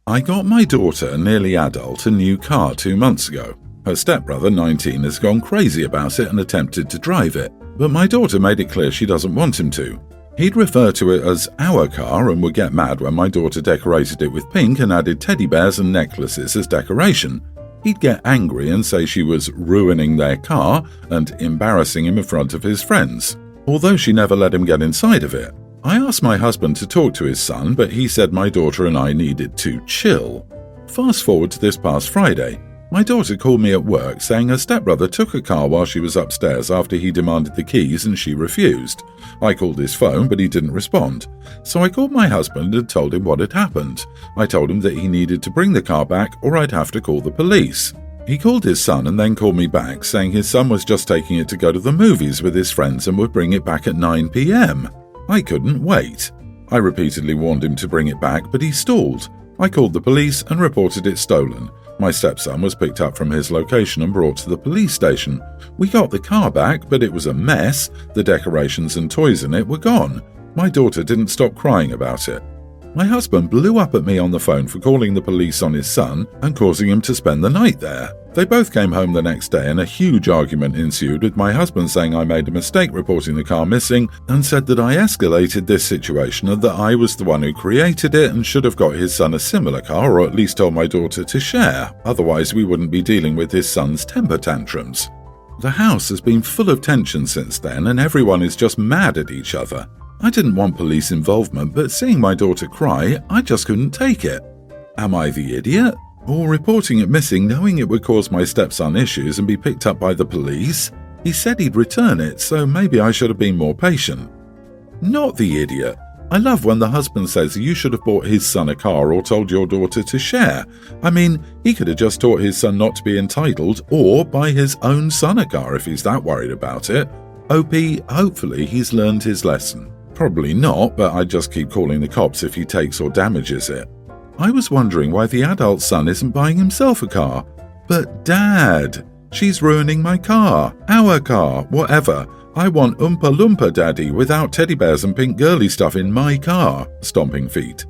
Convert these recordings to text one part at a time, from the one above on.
I got my daughter, nearly adult, a new car 2 months ago. Her stepbrother, 19, has gone crazy about it and attempted to drive it, but my daughter made it clear she doesn't want him to. He'd refer to it as our car and would get mad when my daughter decorated it with pink and added teddy bears and necklaces as decoration. He'd get angry and say she was ruining their car and embarrassing him in front of his friends, although she never let him get inside of it. I asked my husband to talk to his son, but he said my daughter and I needed to chill. Fast forward to this past Friday. My daughter called me at work saying her stepbrother took a car while she was upstairs after he demanded the keys and she refused. I called his phone, but he didn't respond. So I called my husband and told him what had happened. I told him that he needed to bring the car back or I'd have to call the police. He called his son and then called me back saying his son was just taking it to go to the movies with his friends and would bring it back at 9 p.m. I couldn't wait. I repeatedly warned him to bring it back, but he stalled. I called the police and reported it stolen. My stepson was picked up from his location and brought to the police station. We got the car back, but it was a mess. The decorations and toys in it were gone. My daughter didn't stop crying about it. My husband blew up at me on the phone for calling the police on his son and causing him to spend the night there. They both came home the next day and a huge argument ensued, with my husband saying I made a mistake reporting the car missing and said that I escalated this situation and that I was the one who created it and should have got his son a similar car or at least told my daughter to share, otherwise we wouldn't be dealing with his son's temper tantrums. The house has been full of tension since then and everyone is just mad at each other. I didn't want police involvement, but seeing my daughter cry, I just couldn't take it. Am I the idiot? Or reporting it missing knowing it would cause my stepson issues and be picked up by the police? He said he'd return it, so maybe I should have been more patient. Not the idiot. I love when the husband says you should have bought his son a car or told your daughter to share. I mean, he could have just taught his son not to be entitled or buy his own son a car if he's that worried about it. OP, hopefully he's learned his lesson. Probably not, but I'd just keep calling the cops if he takes or damages it. I was wondering why the adult son isn't buying himself a car. But Dad, she's ruining my car, our car, whatever. I want Oompa Loompa Daddy without teddy bears and pink girly stuff in my car, stomping feet.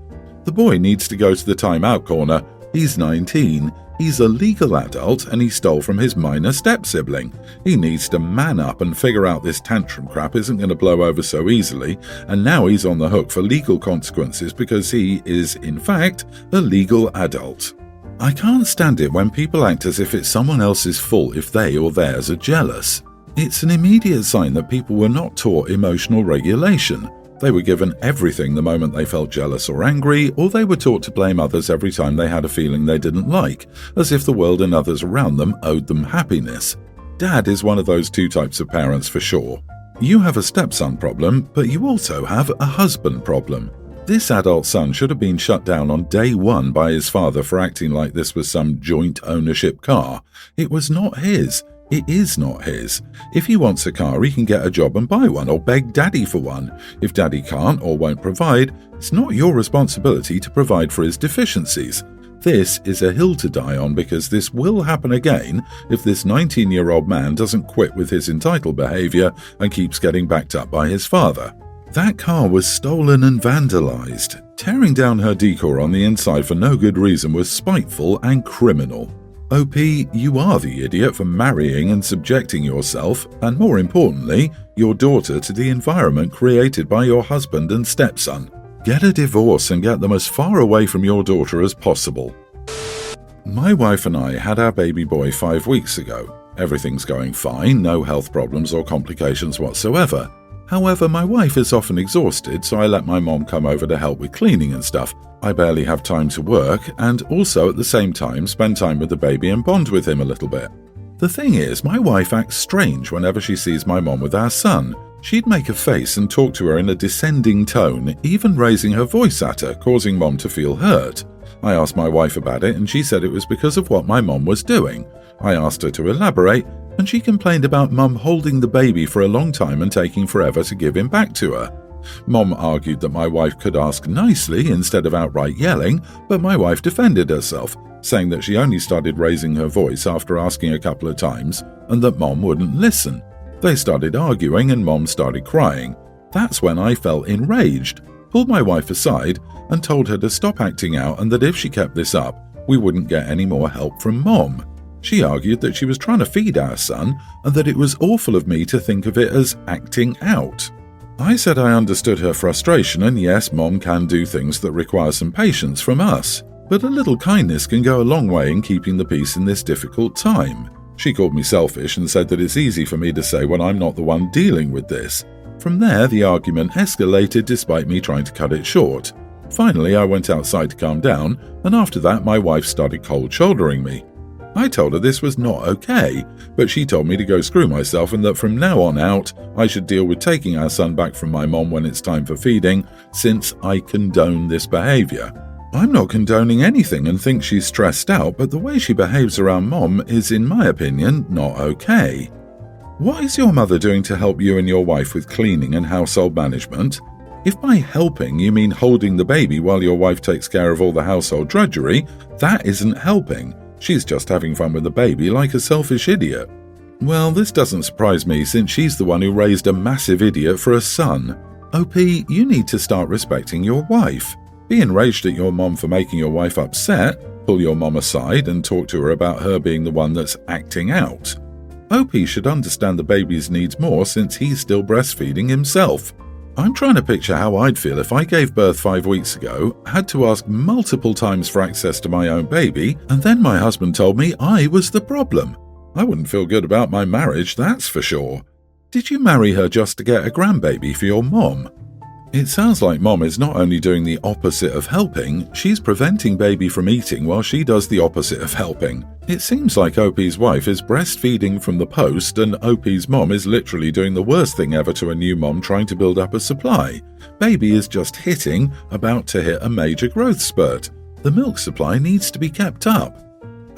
The boy needs to go to the timeout corner. He's 19. He's a legal adult and he stole from his minor step-sibling. He needs to man up and figure out this tantrum crap isn't going to blow over so easily, and now he's on the hook for legal consequences because he is, in fact, a legal adult. I can't stand it when people act as if it's someone else's fault if they or theirs are jealous. It's an immediate sign that people were not taught emotional regulation. They were given everything the moment they felt jealous or angry, or they were taught to blame others every time they had a feeling they didn't like, as if the world and others around them owed them happiness. Dad is one of those two types of parents for sure. You have a stepson problem, but you also have a husband problem. This adult son should have been shut down on day one by his father for acting like this was some joint ownership car. It was not his. It is not his. If he wants a car, he can get a job and buy one or beg Daddy for one. If Daddy can't or won't provide, it's not your responsibility to provide for his deficiencies. This is a hill to die on because this will happen again if this 19-year-old man doesn't quit with his entitled behavior and keeps getting backed up by his father. That car was stolen and vandalized. Tearing down her decor on the inside for no good reason was spiteful and criminal. OP, you are the idiot for marrying and subjecting yourself, and more importantly, your daughter to the environment created by your husband and stepson. Get a divorce and get them as far away from your daughter as possible. My wife and I had our baby boy 5 weeks ago. Everything's going fine, no health problems or complications whatsoever. However, my wife is often exhausted, so I let my mom come over to help with cleaning and stuff. I barely have time to work, and also at the same time spend time with the baby and bond with him a little bit. The thing is, my wife acts strange whenever she sees my mom with our son. She'd make a face and talk to her in a descending tone, even raising her voice at her, causing Mom to feel hurt. I asked my wife about it and she said it was because of what my mom was doing. I asked her to elaborate, and she complained about Mum holding the baby for a long time and taking forever to give him back to her. Mom argued that my wife could ask nicely instead of outright yelling, but my wife defended herself, saying that she only started raising her voice after asking a couple of times and that Mom wouldn't listen. They started arguing and Mom started crying. That's when I felt enraged, pulled my wife aside and told her to stop acting out and that if she kept this up, we wouldn't get any more help from Mom. She argued that she was trying to feed our son and that it was awful of me to think of it as acting out. I said I understood her frustration and yes, Mom can do things that require some patience from us, but a little kindness can go a long way in keeping the peace in this difficult time. She called me selfish and said that it's easy for me to say when I'm not the one dealing with this. From there, the argument escalated despite me trying to cut it short. Finally, I went outside to calm down, and after that my wife started cold shouldering me. I told her this was not okay, but she told me to go screw myself and that from now on out, I should deal with taking our son back from my mom when it's time for feeding, since I condone this behaviour. I'm not condoning anything and think she's stressed out, but the way she behaves around Mom is, in my opinion, not okay. What is your mother doing to help you and your wife with cleaning and household management? If by helping you mean holding the baby while your wife takes care of all the household drudgery, that isn't helping. She's just having fun with the baby like a selfish idiot. Well, this doesn't surprise me since she's the one who raised a massive idiot for a son. OP, you need to start respecting your wife. Be enraged at your mom for making your wife upset, pull your mom aside and talk to her about her being the one that's acting out. OP should understand the baby's needs more since he's still breastfeeding himself. I'm trying to picture how I'd feel if I gave birth 5 weeks ago, had to ask multiple times for access to my own baby, and then my husband told me I was the problem. I wouldn't feel good about my marriage, that's for sure. Did you marry her just to get a grandbaby for your mom? It sounds like Mom is not only doing the opposite of helping, she's preventing baby from eating while she does the opposite of helping. It seems like OP's wife is breastfeeding from the post and OP's mom is literally doing the worst thing ever to a new mom trying to build up a supply. Baby is just about to hit a major growth spurt. The milk supply needs to be kept up.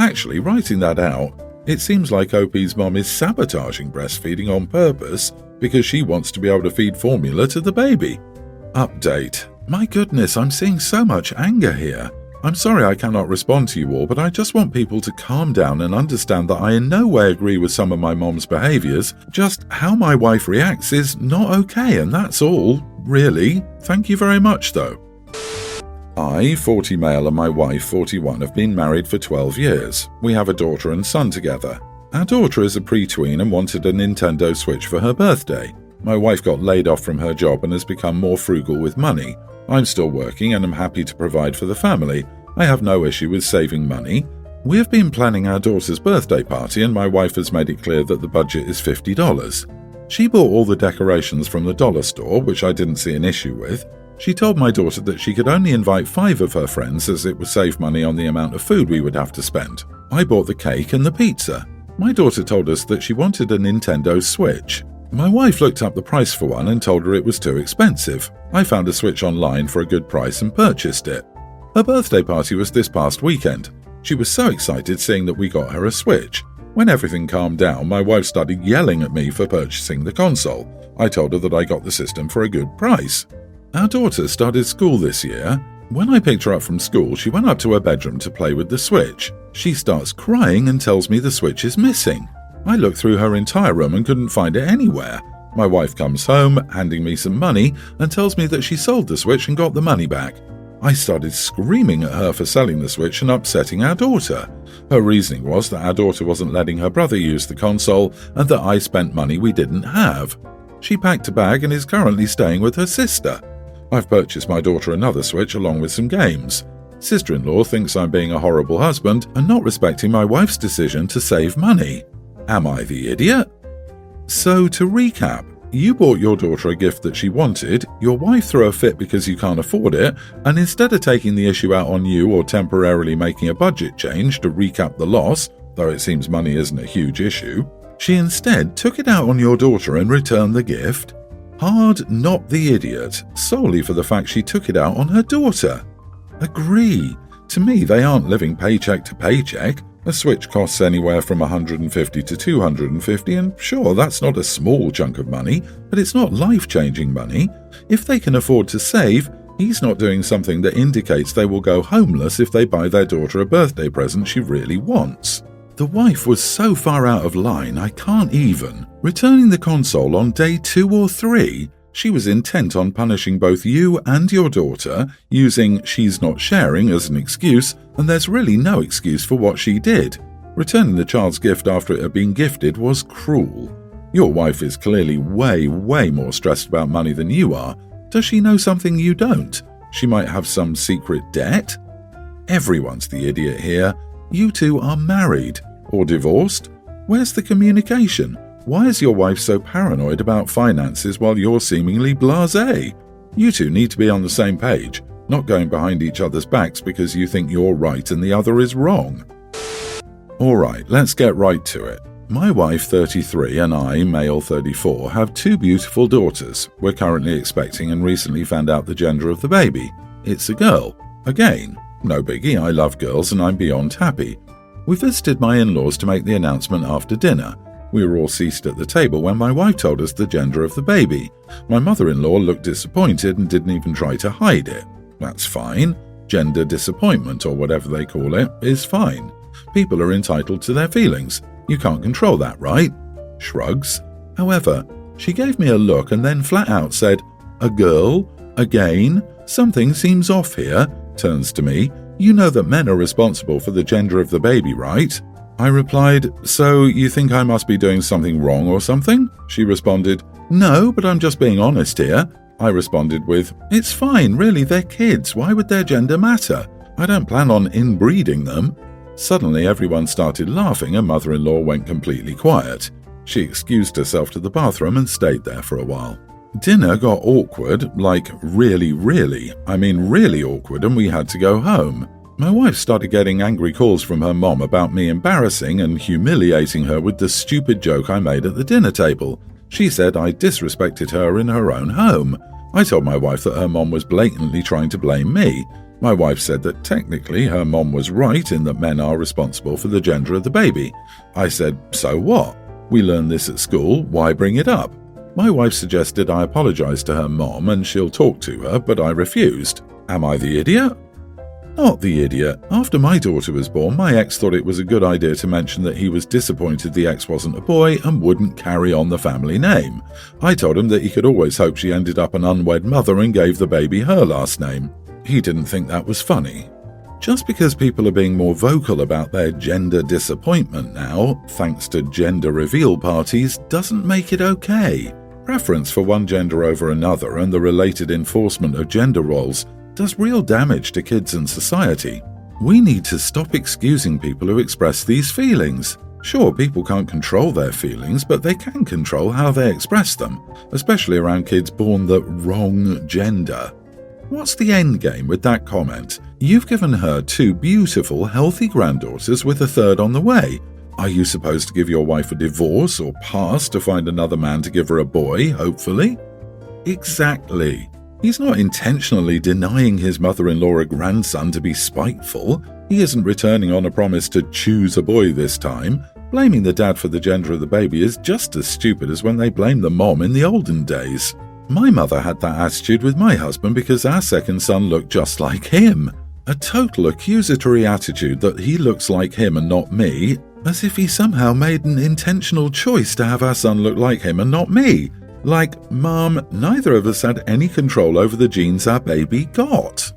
Actually, writing that out, it seems like OP's mom is sabotaging breastfeeding on purpose because she wants to be able to feed formula to the baby. Update. My goodness, I'm seeing so much anger here. I'm sorry I cannot respond to you all, but I just want people to calm down and understand that I in no way agree with some of my mom's behaviours. Just how my wife reacts is not okay, and that's all, really. Thank you very much, though. I, 40 male, and my wife, 41, have been married for 12 years. We have a daughter and son together. Our daughter is a pre-tween and wanted a Nintendo Switch for her birthday. My wife got laid off from her job and has become more frugal with money. I'm still working and am happy to provide for the family. I have no issue with saving money. We have been planning our daughter's birthday party and my wife has made it clear that the budget is $50. She bought all the decorations from the dollar store, which I didn't see an issue with. She told my daughter that she could only invite 5 of her friends as it would save money on the amount of food we would have to spend. I bought the cake and the pizza. My daughter told us that she wanted a Nintendo Switch. My wife looked up the price for one and told her it was too expensive. I found a Switch online for a good price and purchased it. Her birthday party was this past weekend. She was so excited seeing that we got her a Switch. When everything calmed down, my wife started yelling at me for purchasing the console. I told her that I got the system for a good price. Our daughter started school this year. When I picked her up from school, she went up to her bedroom to play with the Switch. She starts crying and tells me the Switch is missing. I looked through her entire room and couldn't find it anywhere. My wife comes home, handing me some money, and tells me that she sold the Switch and got the money back. I started screaming at her for selling the Switch and upsetting our daughter. Her reasoning was that our daughter wasn't letting her brother use the console and that I spent money we didn't have. She packed a bag and is currently staying with her sister. I've purchased my daughter another Switch along with some games. Sister-in-law thinks I'm being a horrible husband and not respecting my wife's decision to save money. Am I the idiot? So to recap, you bought your daughter a gift that she wanted, your wife threw a fit because you can't afford it, and instead of taking the issue out on you or temporarily making a budget change to recap the loss, though it seems money isn't a huge issue, she instead took it out on your daughter and returned the gift. Hard not the idiot, solely for the fact she took it out on her daughter. Agree. To me, they aren't living paycheck to paycheck. A Switch costs anywhere from $150 to $250, and sure, that's not a small chunk of money, but it's not life-changing money. If they can afford to save, he's not doing something that indicates they will go homeless if they buy their daughter a birthday present she really wants. The wife was so far out of line I can't even. Returning the console on day 2 or 3, She was intent on punishing both you and your daughter, using "she's not sharing" as an excuse, and there's really no excuse for what she did. Returning the child's gift after it had been gifted was cruel. Your wife is clearly way more stressed about money than you are. Does she know something you don't? She might have some secret debt? Everyone's the idiot here. You two are married. Or divorced? Where's the communication? Why is your wife so paranoid about finances while you're seemingly blasé? You two need to be on the same page, not going behind each other's backs because you think you're right and the other is wrong. Alright, let's get right to it. My wife, 33, and I, male 34, have two beautiful daughters. We're currently expecting and recently found out the gender of the baby. It's a girl. Again, no biggie, I love girls and I'm beyond happy. We visited my in-laws to make the announcement after dinner. We were all seated at the table when my wife told us the gender of the baby. My mother-in-law looked disappointed and didn't even try to hide it. That's fine. Gender disappointment, or whatever they call it, is fine. People are entitled to their feelings. You can't control that, right? Shrugs. However, she gave me a look and then flat out said, "A girl? Again? Something seems off here." Turns to me, "You know that men are responsible for the gender of the baby, right?" I replied, "So you think I must be doing something wrong or something?" She responded, "No, but I'm just being honest here." I responded with, "It's fine, really, they're kids. Why would their gender matter? I don't plan on inbreeding them." Suddenly everyone started laughing and mother-in-law went completely quiet. She excused herself to the bathroom and stayed there for a while. Dinner got awkward, like really awkward, and we had to go home. My wife started getting angry calls from her mom about me embarrassing and humiliating her with the stupid joke I made at the dinner table. She said I disrespected her in her own home. I told my wife that her mom was blatantly trying to blame me. My wife said that technically her mom was right in that men are responsible for the gender of the baby. I said, "So what? We learned this at school, why bring it up?" My wife suggested I apologize to her mom and she'll talk to her, but I refused. Am I the idiot? Not the idiot. After my daughter was born, my ex thought it was a good idea to mention that he was disappointed the ex wasn't a boy and wouldn't carry on the family name. I told him that he could always hope she ended up an unwed mother and gave the baby her last name. He didn't think that was funny. Just because people are being more vocal about their gender disappointment now, thanks to gender reveal parties, doesn't make it okay. Preference for one gender over another and the related enforcement of gender roles does real damage to kids and society. We need to stop excusing people who express these feelings. Sure, people can't control their feelings, but they can control how they express them, especially around kids born the wrong gender. What's the end game with that comment? You've given her two beautiful, healthy granddaughters with a third on the way. Are you supposed to give your wife a divorce or pass to find another man to give her a boy, hopefully? Exactly. He's not intentionally denying his mother-in-law a grandson to be spiteful. He isn't returning on a promise to choose a boy this time. Blaming the dad for the gender of the baby is just as stupid as when they blamed the mom in the olden days. My mother had that attitude with my husband because our second son looked just like him. A total accusatory attitude that he looks like him and not me, as if he somehow made an intentional choice to have our son look like him and not me. Like, Mom, neither of us had any control over the genes our baby got.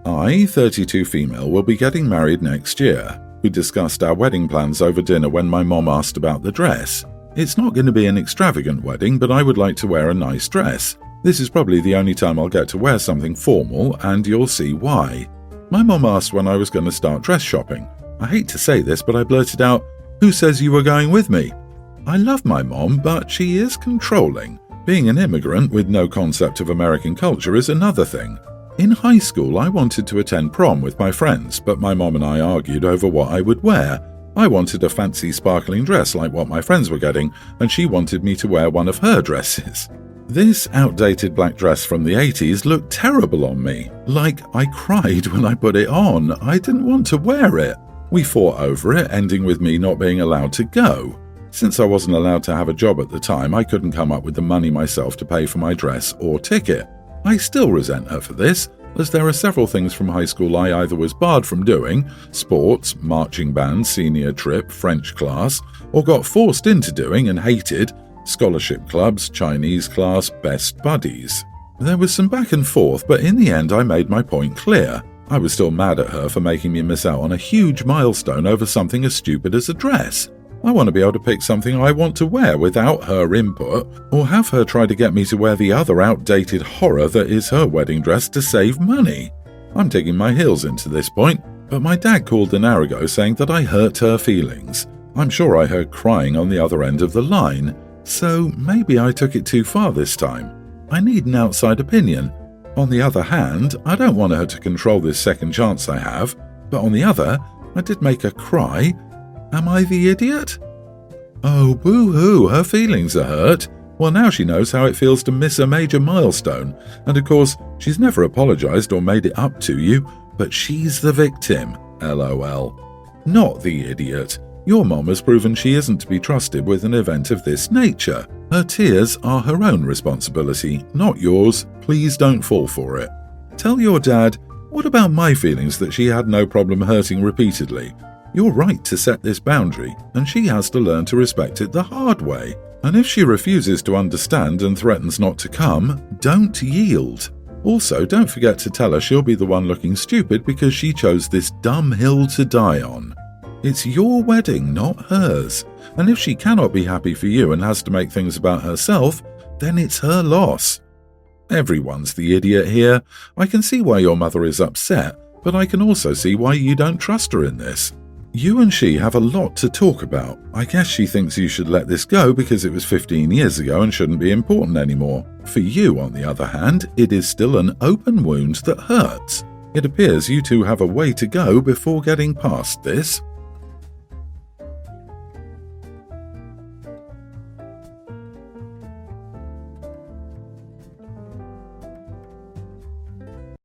I, 32 female, will be getting married next year. We discussed our wedding plans over dinner when my mom asked about the dress. It's not going to be an extravagant wedding, but I would like to wear a nice dress. This is probably the only time I'll get to wear something formal, and you'll see why. My mom asked when I was going to start dress shopping. I hate to say this, but I blurted out, "Who says you were going with me?" I love my mom, but she is controlling. Being an immigrant with no concept of American culture is another thing. In high school, I wanted to attend prom with my friends, but my mom and I argued over what I would wear. I wanted a fancy sparkling dress like what my friends were getting, and she wanted me to wear one of her dresses. This outdated black dress from the 80s looked terrible on me. Like, I cried when I put it on. I didn't want to wear it. We fought over it, ending with me not being allowed to go. Since I wasn't allowed to have a job at the time, I couldn't come up with the money myself to pay for my dress or ticket. I still resent her for this, as there are several things from high school I either was barred from doing, sports, marching band, senior trip, French class, or got forced into doing and hated, Scholarship clubs, Chinese class, best buddies. There was some back and forth, but in the end I made my point clear. I was still mad at her for making me miss out on a huge milestone over something as stupid as a dress. I want to be able to pick something I want to wear without her input, or have her try to get me to wear the other outdated horror that is her wedding dress to save money. I'm digging my heels into this point, but my dad called an hour ago saying that I hurt her feelings. I'm sure I heard crying on the other end of the line, so maybe I took it too far this time. I need an outside opinion. On the other hand, I don't want her to control this second chance I have, but on the other, I did make her cry. Am I the idiot? Oh, boo-hoo, her feelings are hurt. Well, now she knows how it feels to miss a major milestone, and of course, she's never apologized or made it up to you, but she's the victim, LOL. Not the idiot. Your mom has proven she isn't to be trusted with an event of this nature. Her tears are her own responsibility, not yours. Please don't fall for it. Tell your dad, what about my feelings that she had no problem hurting repeatedly? You're right to set this boundary, and she has to learn to respect it the hard way. And if she refuses to understand and threatens not to come, don't yield. Also, don't forget to tell her she'll be the one looking stupid because she chose this dumb hill to die on. It's your wedding, not hers. And if she cannot be happy for you and has to make things about herself, then it's her loss. Everyone's the idiot here. I can see why your mother is upset, but I can also see why you don't trust her in this. You and she have a lot to talk about. I guess she thinks you should let this go because it was 15 years ago and shouldn't be important anymore. For you, on the other hand, it is still an open wound that hurts. It appears you two have a way to go before getting past this.